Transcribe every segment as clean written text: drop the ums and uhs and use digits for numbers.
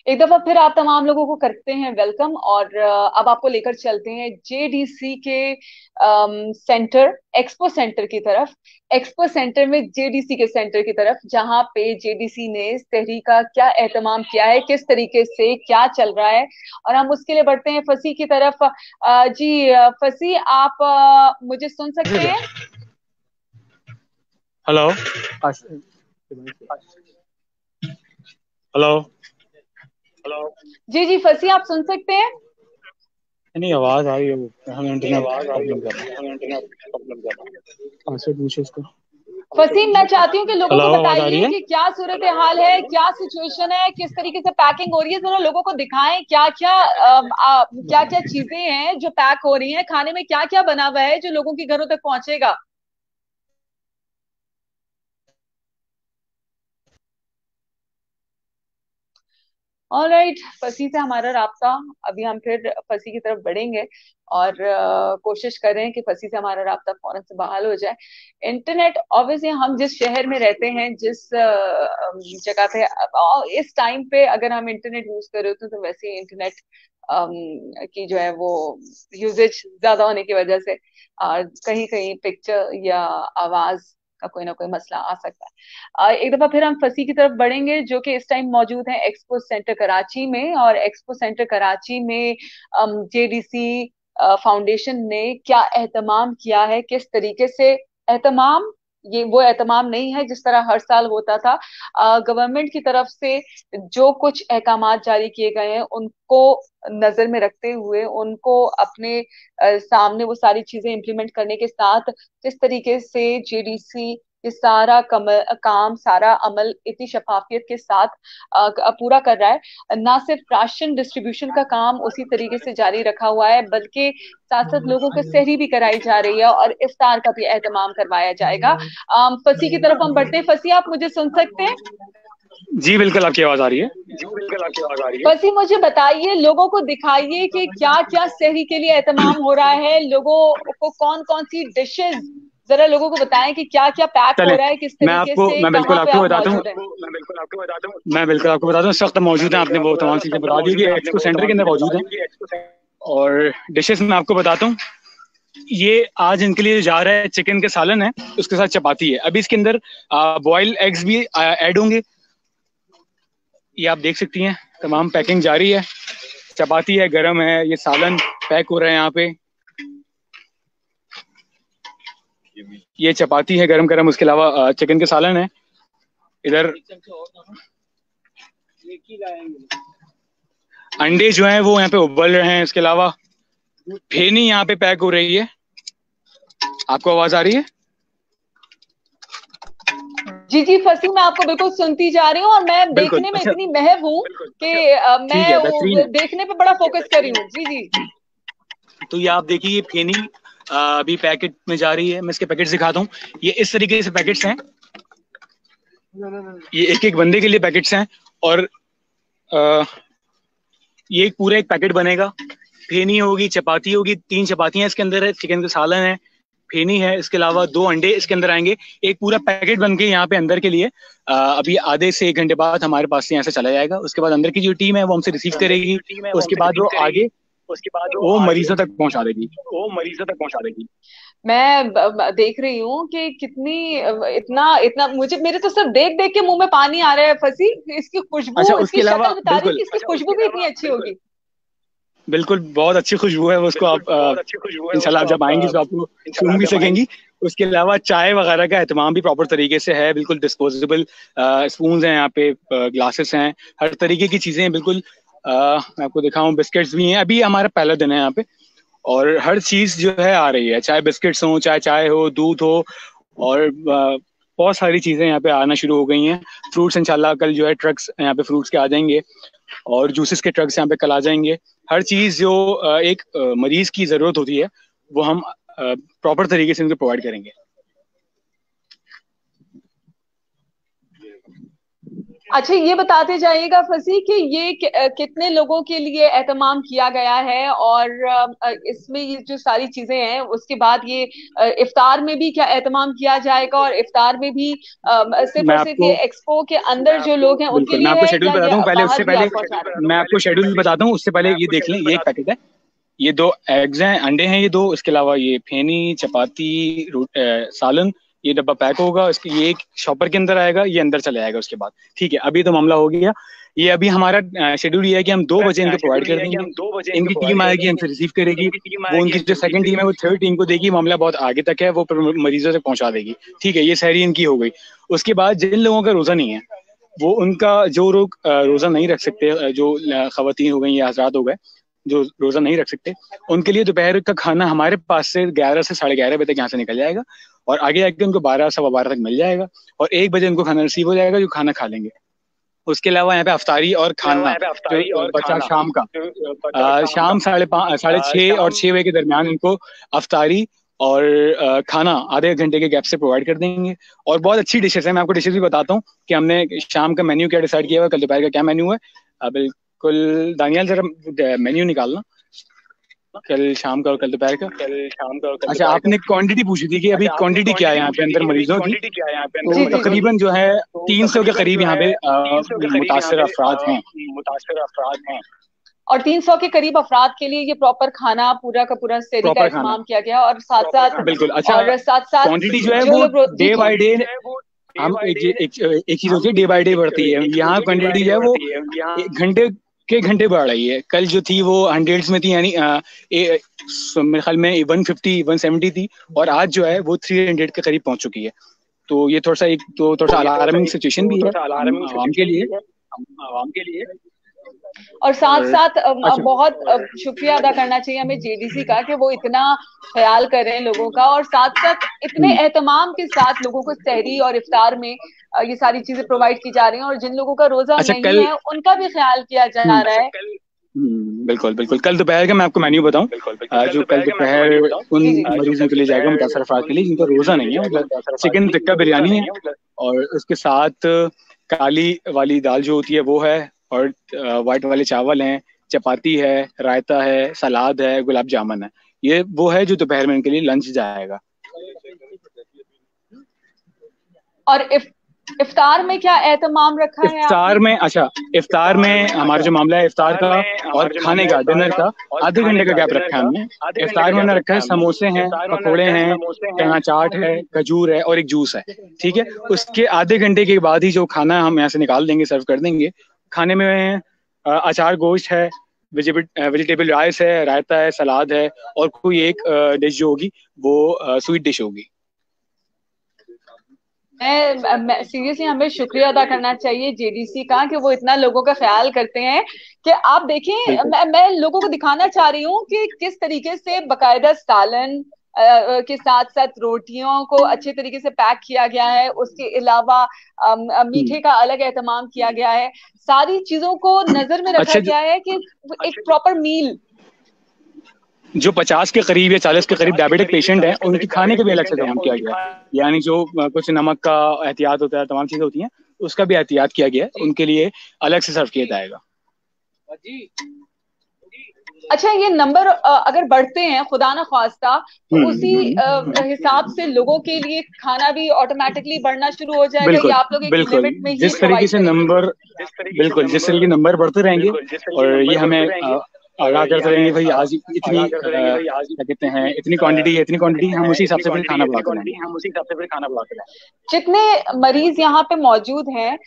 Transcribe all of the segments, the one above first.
एक दफा फिर आप तमाम लोगों को करते हैं वेलकम। और अब आपको लेकर चलते हैं जेडीसी के सेंटर, एक्सपो सेंटर की तरफ। एक्सपो सेंटर में जेडीसी के सेंटर की तरफ, जहां पे जेडीसी ने इस तहरीक का क्या एहतमाम किया है, किस तरीके से क्या चल रहा है। और हम उसके लिए बढ़ते हैं फसी की तरफ। जी फसी, आप मुझे सुन सकते हैं? हेलो। हेलो। जी जी फसी, आप सुन सकते हैं? नहीं, आवाज आ रही है, वो हम इंटरनेट प्रॉब्लम कर रहे हैं। हाँ, से पूछो उसको। फसीम, मैं चाहती हूँ कि लोगों हेलो, को आवाज आ रही बताइए है? कि क्या सूरत हाल है, क्या सिचुएशन है, किस तरीके से पैकिंग हो रही है। जरा लोगों को दिखाएं क्या क्या क्या चीजें हैं जो पैक हो रही हैं, खाने में क्या क्या बना हुआ है जो लोगों के घरों तक पहुंचेगा। ऑलराइट, फसी से हमारा राब्ता, अभी हम फिर फसी की तरफ बढ़ेंगे। और कोशिश कर रहे हैं कि फसी से हमारा राब्ता फौरन से बहाल हो जाए। इंटरनेट ऑब्वियसली, हम जिस शहर में रहते हैं, जिस जगह पे इस टाइम पे अगर हम इंटरनेट यूज कर रहे होते हैं, तो वैसे ही इंटरनेट की जो है वो यूजेज ज्यादा होने की वजह से कहीं कहीं पिक्चर या आवाज का कोई ना कोई मसला आ सकता है। एक दफा फिर हम फसी की तरफ बढ़ेंगे, जो कि इस टाइम मौजूद है एक्सपो सेंटर कराची में। और एक्सपो सेंटर कराची में जेडीसी फाउंडेशन ने क्या एहतमाम किया है, किस तरीके से एहतमाम, ये वो एहतमाम नहीं है जिस तरह हर साल होता था। गवर्नमेंट की तरफ से जो कुछ अहकामात जारी किए गए हैं, उनको नजर में रखते हुए, उनको अपने सामने वो सारी चीजें इंप्लीमेंट करने के साथ, जिस तरीके से जेडीसी ये सारा काम, सारा अमल इतनी शफाफियत के साथ पूरा कर रहा है। ना सिर्फ राशन डिस्ट्रीब्यूशन का काम उसी तरीके से जारी रखा हुआ है, बल्कि साथ साथ लोगों को सहरी भी कराई जा रही है और इफ्तार का भी एहतमाम करवाया जाएगा। फसी की तरफ हम बढ़ते हैं। फसी, आप मुझे सुन सकते हैं? जी बिल्कुल, आपकी आवाज आ रही है। फसी, मुझे बताइए, लोगों को दिखाइए कि क्या क्या सहरी के लिए एहतमाम हो रहा है, लोगों को कौन कौन सी डिशेज, जरा लोगों को बताएं कि क्या क्या पैक हो चले, रहा है, किस तरीके से, मैं बिल्कुल कहाँ पे आपको आप बताता हूँ। मौजूद हैं। इस वक्त मौजूद हैं, आपने वो तमाम चीजें बता दी कि एक्सपो सेंटर के अंदर मौजूद हैं। और डिशेस मैं आपको बताता हूँ। ये आज इनके लिए जा रहा है, चिकन के सालन है, उसके साथ चपाती है। अभी इसके अंदर बॉइल्ड एग्स भी ऐड होंगे। ये आप देख सकती हैं, तमाम पैकिंग जारी है। चपाती है, गरम है, ये सालन पैक हो रहा है यहाँ पे। ये चपाती है गरम गरम, उसके अलावा चिकन के सालन है इधर। अंडे जो हैं वो यहाँ पे उबल रहे हैं। इसके अलावा फेनी यहाँ पे पैक हो रही है। आपको आवाज आ रही है? जी जी फसी, मैं आपको बिल्कुल सुनती जा रही हूँ, और मैं बिल्कुल। देखने में अच्छा, इतनी महव हूँ कि ठीक मैं है, बेहतरीन है। देखने पे बड़ा फोकस कर रही हूँ। जी जी। तो ये आप देखिए, ये फेनी अभी पैकेट में जा रही है। मैं इसके पैकेट्स दिखाता हूँ। ये इस तरीके से पैकेट्स हैं। ये एक एक बंदे के लिए पैकेट्स हैं। और आ, ये एक पूरा एक पैकेट बनेगा। फेनी होगी, चपाती होगी, 3 चपातियां इसके अंदर है, चिकन का सालन है, फेनी है, इसके अलावा 2 अंडे इसके अंदर आएंगे। एक पूरा पैकेट बन के यहाँ पे अंदर के लिए अभी आधे से 1 घंटे बाद हमारे पास से यहाँ से चला जाएगा। उसके बाद अंदर की जो टीम है वो हमसे रिसीव करेगी। उसके बाद वो आगे वो मरीजों तक पहुंचा देगी। मैं देख रही हूँ कि कितनी इतना इतना मुझे, मेरे तो सब देख देख के मुंह में पानी आ रहा है फसी। इसकी अच्छा, खुशबू, उसके इसकी अलावा शक्ल बता रही है बिल्कुल कि इसकी खुशबू भी इतनी अच्छी होगी। बिल्कुल बहुत अच्छी खुशबू है वो। उसको आप इंशाल्लाह आप जब आएंगी तो आपको सूंघ भी सकेंगी। उसके अलावा चाय वगैरह का एहतमाम भी प्रॉपर तरीके से है। बिल्कुल डिस्पोजेबल स्पून हैं यहाँ पे, ग्लासेस हैं, हर तरीके की चीजें हैं बिल्कुल। मैं आपको दिखाऊं, बिस्किट्स भी हैं। अभी हमारा पहला दिन है यहाँ पे, और हर चीज जो है आ रही है, चाहे बिस्किट्स हो, चाहे चाय हो, दूध हो, और बहुत सारी चीजें यहाँ पे आना शुरू हो गई हैं। फ्रूट्स इंशाल्लाह कल जो है ट्रक्स यहाँ पे फ्रूट्स के आ जाएंगे, और जूसेस के ट्रक्स यहाँ पे कल आ जाएंगे। हर चीज जो एक मरीज की जरूरत होती है वो हम प्रॉपर तरीके से उनको प्रोवाइड करेंगे। अच्छा, ये बताते जाइएगा फसी कि ये कितने लोगों के लिए एहतमाम किया गया है, और इसमें ये जो सारी चीजें हैं उसके बाद ये इफ्तार में भी क्या एहतमाम किया जाएगा, और इफ्तार में भी सिर्फ मैं और सिर्फ ये आपको एक्सपो के अंदर जो लोग हैं उनके बिल्कुल मैं लिए आपको है, शेड्यूल या बताता ये हूँ। पहले बाहर उससे भी पहले आप पहुंचा रहे मैं आपको शेड्यूल बताता हूँ, उससे पहले ये देख लें, ये एक पैकेट है, ये 2 एग्स हैं, अंडे हैं ये 2, इसके अलावा ये फेनी, चपाती, सालन, ये डब्बा पैक होगा, इसके ये एक शॉपर के अंदर आएगा, ये अंदर चले जाएगा उसके बाद। ठीक है, अभी तो मामला हो गया। ये अभी हमारा शेड्यूल ये है कि हम 2 बजे इनको प्रोवाइड कर देंगे, इनकी टीम आएगी, हमसे रिसीव करेगी, वो उनकी जो सेकंड टीम है वो थर्ड टीम को देगी, मामला बहुत आगे तक है, वो मरीजों तक पहुंचा देगी। ठीक है, ये सहरी इनकी हो गई। उसके बाद जिन लोगों का रोजा नहीं है, वो उनका जो लोग रोजा नहीं रख सकते, जो खवातीन हो गई या हजरात हो गए जो रोजा नहीं रख सकते, उनके लिए दोपहर का खाना हमारे पास से 11 से 11:30 बजे तक यहाँ से निकल जाएगा, और आगे आके उनको 12 12:15 तक मिल जाएगा, और 1 बजे उनको खाना रिसीव हो जाएगा, जो खाना खा लेंगे। उसके अलावा यहाँ पे अफ्तारी और खाना जो बचा शाम का, शाम 5:30 6:30 और 6 बजे के दरमियान इनको अफ्तारी और खाना आधे घंटे के गैप से प्रोवाइड कर देंगे। और बहुत अच्छी डिशेस है, मैं आपको डिशेस भी बताता हूँ कि हमने शाम का मेन्यू क्या डिसाइड किया हुआ, कल दोपहर का क्या मेन्यू है। बिल्कुल दानियाल, जरा मेन्यू निकालना कल शाम का और कल दोपहर का। अच्छा, आपने क्वांटिटी पूछी थी कि अभी क्वांटिटी क्या है यहाँ पे अंदर मरीजों की, तो जी जी जी। तकरीबन जो है 300 के करीब यहाँ पे मुतासर अफराद हैं। और 300 के करीब अफराद के लिए ये प्रॉपर खाना पूरा का पूरा सेरी का प्रॉपर खाना इत्माम किया गया, और साथ साथ बिल्कुल। अच्छा, और साथ साथ क्वांटिटी जो है जो वो लोग जी डे जी। बाय डे हम एक चीज होती है, डे बाय डे बढ़ती है। यहाँ क्वांटिटी जो है वो एक घंटे के घंटे बढ़ रही है। कल जो थी वो हंड्रेड्स में थी, यानी मेरे ख्याल में 150 170 थी, और आज जो है वो 300 के करीब पहुंच चुकी है। तो ये थोड़ा सा अलार्मिंग सिचुएशन भी है हम आवाम के लिए। और साथ और साथ अच्छा, बहुत शुक्रिया अदा करना चाहिए हमें जेडीसी का कि वो इतना ख्याल कर रहे हैं लोगों का, और साथ साथ इतने हम्म, एहतमाम के साथ लोगों को सहरी और इफ्तार में ये सारी चीजें प्रोवाइड की जा रही हैं, और जिन लोगों का रोजा अच्छा नहीं कल है उनका भी ख्याल किया जा रहा है। बिल्कुल बिल्कुल, कल दोपहर का मैं आपको मेन्यू बताऊं। जो कल दोपहर उन जी जी। मरीजों के लिए जाएगा, मुतासर अफराद के लिए जिनका रोजा नहीं है, मतलब चिकन टिक्का बिरयानी है, और उसके साथ काली वाली दाल जो होती है वो है, और वाइट वाले चावल हैं, चपाती है, रायता है, सलाद है, गुलाब जामुन है। ये वो है जो दोपहर में इनके लिए लंच जाएगा। और इफ्तार में क्या एहतमाम रखा है आपने? इफ्तार में, अच्छा, इफ्तार में हमारा जो मामला है इफ्तार का और खाने का, डिनर का आधे घंटे का गैप रखा है हमने। इफ्तार में हमने रखा है समोसे हैं, पकोड़े हैं, चना चाट है, खजूर है, और एक जूस है। ठीक है, उसके आधे घंटे के बाद ही जो खाना हम यहाँ से निकाल देंगे, सर्व कर देंगे। खाने में अचार गोश्त है, वेजिटेबल राइस है, रायता है, सलाद है, और कोई एक डिश जो होगी वो स्वीट डिश होगी। मैं सीरियसली हमें शुक्रिया अदा करना चाहिए जेडीसी का कि वो इतना लोगों का ख्याल करते हैं। कि आप देखें, बिल्कुल। मैं लोगों को दिखाना चाह रही हूँ कि किस तरीके से बकायदा सालन के साथ साथ रोटियों को अच्छे तरीके से पैक किया गया है, उसके अलावा मीठे का अलग एहतमाम किया गया है, सारी चीजों को नजर में रखा अच्छा, गया है कि एक प्रॉपर मील। जो 50 के करीब या 40 के करीब डायबिटिक पेशेंट हैं, उनके खाने का भी अलग से इंतजाम किया गया है। यानी जो कुछ नमक का एहतियात होता है, तमाम चीजें होती हैं, उसका भी एहतियात किया गया है, उनके लिए अलग से सर्व किया जाएगा। अच्छा, ये नंबर अगर बढ़ते हैं खुदा ना ख्वास्ता, तो उसी हिसाब से लोगों के लिए खाना भी ऑटोमेटिकली बढ़ना शुरू हो जाएगा, बिल्कुल या आप लोग एक बिल्कुल, लिमिट में ही जिस तरीके प्रोवाइड से करेंगे? नंबर बिल्कुल जिस तरीके नंबर बढ़ते रहेंगे, और ये हमें आगाह करते रहेंगे भाई, आज इतनी क्या कहते हैं, इतनी क्वांटिटी, हम उसी हिसाब से फिर खाना बढ़ाते रहेंगे। जितने मरीज यहाँ पे मौजूद हैं,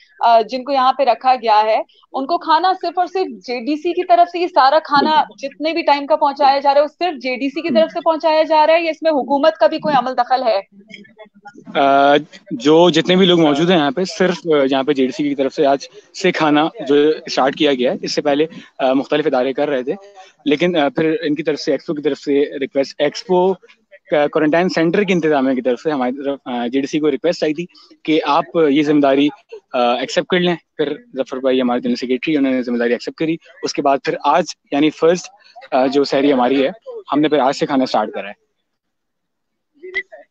जिनको यहाँ पे रखा गया है, उनको खाना सिर्फ और सिर्फ जेडीसी की तरफ से, ये सारा खाना बिल्कुल। जितने भी टाइम का पहुंचाया जा रहा है वो सिर्फ जेडीसी की तरफ से पहुंचाया जा रहा है, या इसमें हुकूमत का भी कोई अमल दखल है? जो जितने भी लोग मौजूद हैं यहाँ पे, सिर्फ यहाँ पे जेडीसी की तरफ से आज से खाना जो स्टार्ट किया गया है। इससे पहले मुख्तलिफ इदारे कर रहे थे, लेकिन फिर इनकी तरफ से, एक्सपो की तरफ से रिक्वेस्ट, एक्सपो क्वारंटाइन सेंटर की इंतजामिया की तरफ से हमारी तरफ जेडीसी को रिक्वेस्ट आई थी कि आप ये जिम्मेदारी एक्सेप्ट कर लें। फिर जफर भाई हमारे जनरल सेक्रेटरी, उन्होंने जिम्मेदारी एक्सेप्ट करी। उसके बाद फिर आज यानी फर्स्ट जो सहरी हमारी है, हमने फिर आज से खाना स्टार्ट करा है।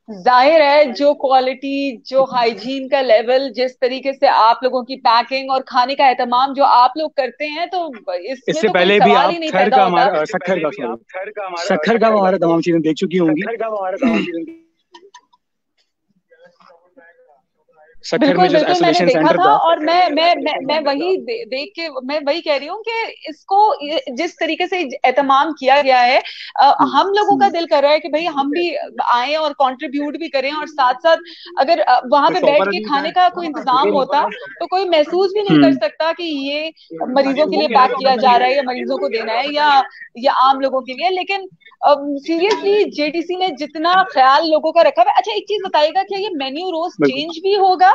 जाहिर है जो क्वालिटी, जो हाइजीन का लेवल, जिस तरीके से आप लोगों की पैकिंग और खाने का एहतमाम जो आप लोग करते हैं, तो इसमें इससे तो कोई पहले भी सवाल आप ही नहीं खर पैदा का होता। हमारा शक्कर का सॉरी शक्कर का हमारा तमाम चीजें देख चुकी होंगी। शक्कर में बिल्कुल जो बिल्कुल, मैंने आइसोलेशन देखा सेंटर था, था। और मैं वही देख के मैं वही कह रही हूँ कि इसको जिस तरीके से एहतमाम किया गया है, हम लोगों का दिल कर रहा है कि भाई हम भी आए और कंट्रीब्यूट भी करें, और साथ साथ अगर वहां पे बैठ के खाने का कोई इंतजाम होता तो कोई महसूस भी नहीं कर सकता कि ये मरीजों के लिए पैक किया जा रहा है या मरीजों को देना है या आम लोगों के लिए। लेकिन सीरियसली जेडीसी ने जितना ख्याल लोगों का रखा है। अच्छा, एक चीज बताइएगा, क्या ये मेन्यू रोज बिल्कुल चेंज भी होगा,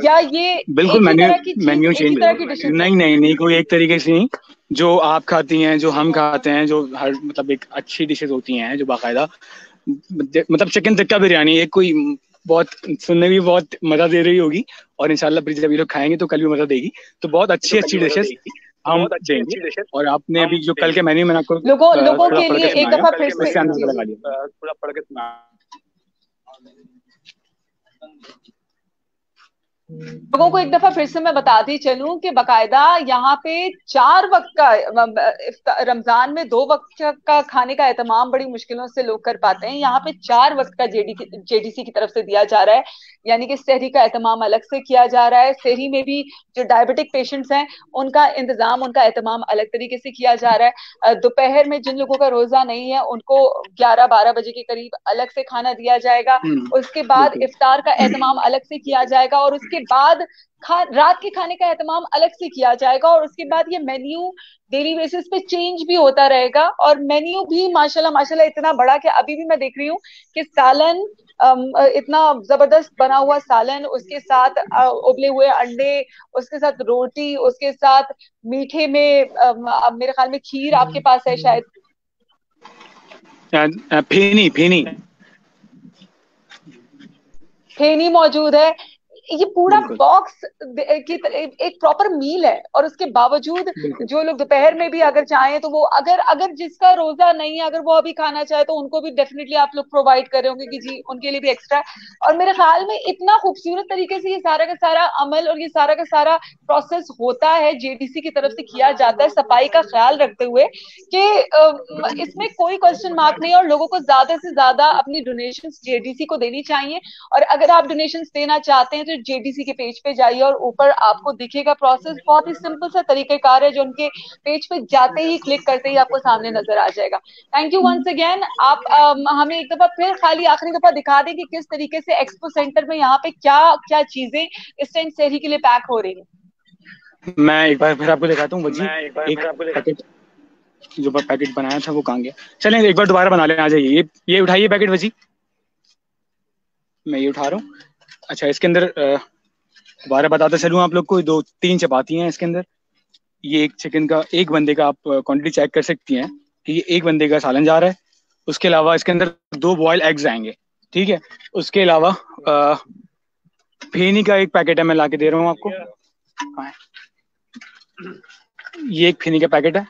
या ये बिल्कुल, एक ही मेन्यू तरह की चीज, मेन्यू एक ही चेंज तरह की डिशेस है? नहीं नहीं नहीं, कोई एक तरीके से नहीं। जो आप खाती हैं, जो हम खाते हैं, जो हर मतलब एक अच्छी डिशेस होती हैं जो बाकायदा, मतलब चिकन टिक्का बिरयानी एक कोई बहुत सुनने में भी बहुत मजा दे रही होगी, और इंशाल्लाह फिर जब ये लोग खाएंगे तो कल भी मजा देगी। तो बहुत अच्छी अच्छी डिशेस हम देंगे। और आपने अभी जो कल के मेन्यू मैंने आपको लोगों थोड़ा के पढ़ लिए के एक सुनाया, दफा फिर से, उससे जी अंदाजा जी। लगा लिया। लोगों को एक दफा फिर से मैं बताती चलूं कि बकायदा यहाँ पे 4 वक्त का, रमजान में 2 वक्त का खाने का एहतमाम बड़ी मुश्किलों से लोग कर पाते हैं, यहाँ पे 4 वक्त का जेडीसी की तरफ से दिया जा रहा है। यानी कि सहरी का एहतमाम अलग से किया जा रहा है। सहरी में भी जो डायबिटिक पेशेंट्स हैं उनका इंतजाम, उनका एहतमाम अलग तरीके से किया जा रहा है। दोपहर में जिन लोगों का रोजा नहीं है उनको 11-12 बजे के करीब अलग से खाना दिया जाएगा। उसके बाद बिल्कुल। इफ्तार का एहतमाम अलग से किया जाएगा, और उसके बाद रात के खाने का एहतमाम अलग से किया जाएगा। और उसके बाद ये मेन्यू डेली बेसिस पे चेंज भी होता रहेगा। और मेन्यू भी माशाल्लाह माशाल्लाह इतना बड़ा कि अभी भी मैं देख रही हूँ कि सालन, इतना जबरदस्त बना हुआ सालन, उसके साथ उबले हुए अंडे, उसके साथ रोटी, उसके साथ मीठे में अब मेरे ख्याल में खीर आपके पास है शायद। फेनी फेनी। फेनी मौजूद है। ये पूरा बिल्कुल बॉक्स की एक प्रॉपर मील है। और उसके बावजूद बिल्कुल। जो लोग दोपहर में भी अगर चाहें तो वो, अगर अगर जिसका रोजा नहीं है, अगर वो अभी खाना चाहे तो उनको भी डेफिनेटली आप लोग प्रोवाइड कर रहे होंगे कि जी उनके लिए भी एक्स्ट्रा। और मेरे ख्याल में इतना खूबसूरत तरीके से ये सारा का सारा अमल और ये सारा का सारा प्रोसेस होता है, जेडीसी की तरफ से किया जाता है सफाई का ख्याल रखते हुए, कि इसमें कोई क्वेश्चन मार्क नहीं है। और लोगों को ज्यादा से ज्यादा अपनी डोनेशन जेडीसी को देनी चाहिए। और अगर आप डोनेशन देना चाहते हैं तो जेडीसी के पेज पे जाइए, और ऊपर आपको दिखेगा प्रोसेस, बहुत ही सिंपल सा तरीकेकार है जो उनके पेज पे जाते ही, क्लिक करते ही आपको सामने नजर आ जाएगा। Thank you once again. आप हमें एक दफा फिर खाली आखिरी दफा दिखा दें कि किस तरीके से एक्सपो सेंटर में यहाँ पे क्या क्या चीजें इस टाइम शहरी के लिए पैक हो रही है। मैं एक बार फिर आपको दिखाता हूँ वजी। एक पैकेट जो पैकेट बनाया था वो कहाँ गया? चलें एक बार दोबारा बना लें, आ जाइए। ये उठाइए पैकेट वजी, मैं ये उठा रहा हूँ। अच्छा, इसके अंदर दोबारा बताता चलूँ आप लोग को, 2-3 चपाती हैं इसके अंदर। ये एक चिकन का, एक बंदे का आप क्वांटिटी चेक कर सकती हैं कि ये एक बंदे का सालन जा रहा है। उसके अलावा इसके अंदर 2 बॉयल एग्स आएंगे, ठीक है। उसके अलावा फेनी का एक पैकेट है, मैं ला के दे रहा हूँ आपको। ये एक फेनी का पैकेट है,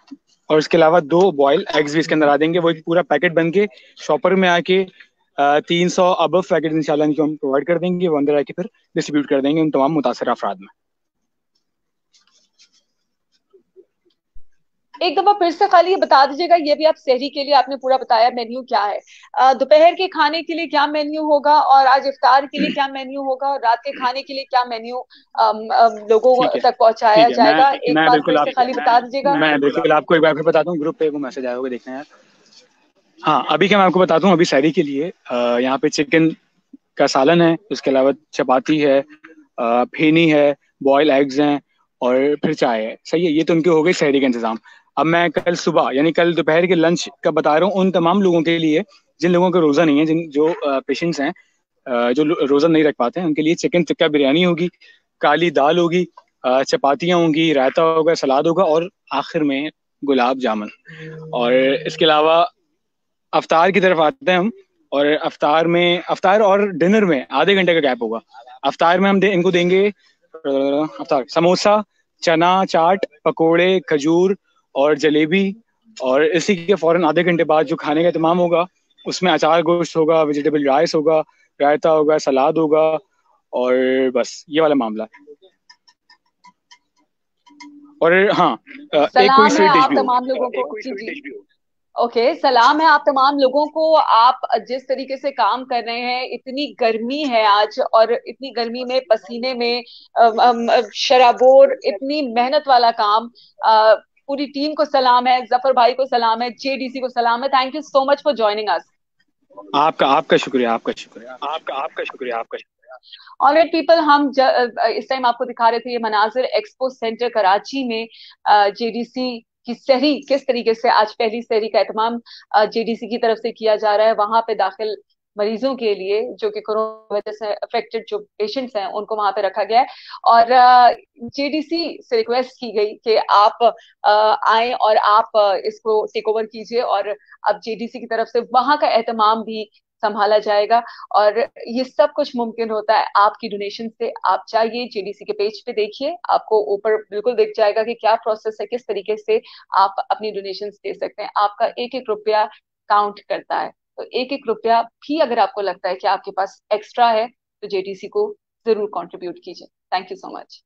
और इसके अलावा 2 बॉयल एग्स भी इसके अंदर आ देंगे। वो एक पूरा पैकेट बन के शॉपर में आके 300 अबव पैकेट इंशाल्लाह इनको हम प्रोवाइड कर देंगे। वो अंदर आके फिर डिस्ट्रीब्यूट कर देंगे उन तमाम मुतासर अफराद में। एक दफा फिर से खाली ये बता दीजिएगा, ये भी आप सहरी के लिए आपने पूरा बताया मेन्यू क्या है, दोपहर के खाने के लिए क्या मेन्यू होगा, और आज इफ्तार के लिए क्या मेन्यू होगा, और रात के खाने के लिए क्या मेन्यू लोगों ठीक है तक पहुंचाया ठीक है। जाएगा। एक मैं बार बिल्कुल फिर आप से खाली बता दीजिएगा। मैं बिल्कुल आपको एक बार फिर बताता हूँ। ग्रुप पे वो मैसेज आया होगा, देखना यार। हाँ, अभी क्या मैं आपको बताता हूँ। अभी सहरी के लिए यहाँ पे चिकन का सालन है, उसके अलावा चपाती है, फेनी है, बॉयल एग्स हैं, और फिर चाय है। सही है, ये तो उनके हो गए सहरी का इंतजाम। अब मैं कल सुबह यानी कल दोपहर के लंच का बता रहा हूँ उन तमाम लोगों के लिए जिन लोगों का रोज़ा नहीं है, जिन जो पेशेंट्स हैं, जो रोज़ा नहीं रख पाते हैं, उनके लिए चिकन टिक्का बिरयानी होगी, काली दाल होगी, चपातियाँ होंगी, रायता होगा, सलाद होगा, और आखिर में गुलाब जामुन। और इसके अलावा अफ्तार की तरफ आते हैं हम। और अफ्तार और डिनर में आधे घंटे का गैप होगा। अफ्तार में हम इनको देंगे अफ्तार समोसा, चना चाट, पकोड़े, खजूर और जलेबी। और इसी के फौरन आधे घंटे बाद जो खाने का इत्माम होगा उसमें अचार गोश्त होगा, वेजिटेबल राइस होगा, रायता होगा, सलाद होगा, और बस ये वाला मामला है। और हाँ, एक कोई सलाम है स्वीट डिश आप भी तमाम होगी। लोगों को। जी जी। ओके, सलाम है आप तमाम लोगों को। आप जिस तरीके से काम कर रहे हैं, इतनी गर्मी है आज, और इतनी गर्मी में पसीने में शराबोर, इतनी मेहनत वाला काम। पूरी टीम को सलाम है, जफर भाई को सलाम है, जेडीसी को सलाम है। Thank you so much for joining us. आपका आपका शुक्रिया, आपका शुक्रिया। आपका ऑलराइट पीपल, हम इस टाइम आपको दिखा रहे थे ये मनाजिर एक्सपो सेंटर कराची में। जेडीसी की सहरी किस तरीके से, आज पहली सहरी का एहतमाम जेडीसी की तरफ से किया जा रहा है। वहां पे दाखिल मरीजों के लिए जो कि कोरोना वजह से अफेक्टेड जो पेशेंट्स हैं, उनको वहां पे रखा गया है। और जेडीसी से रिक्वेस्ट की गई कि आप आए और आप इसको टेक ओवर कीजिए, और अब जेडीसी की तरफ से वहां का एहतमाम भी संभाला जाएगा। और ये सब कुछ मुमकिन होता है आपकी डोनेशन से। आप जाइए जेडीसी के पेज पे, देखिए, आपको ऊपर बिल्कुल दिख जाएगा कि क्या प्रोसेस है, किस तरीके से आप अपनी डोनेशन दे सकते हैं। आपका एक एक रुपया काउंट करता है। तो एक एक रुपया भी अगर आपको लगता है कि आपके पास एक्स्ट्रा है, तो जेडीसी को जरूर कंट्रीब्यूट कीजिए। Thank you so much.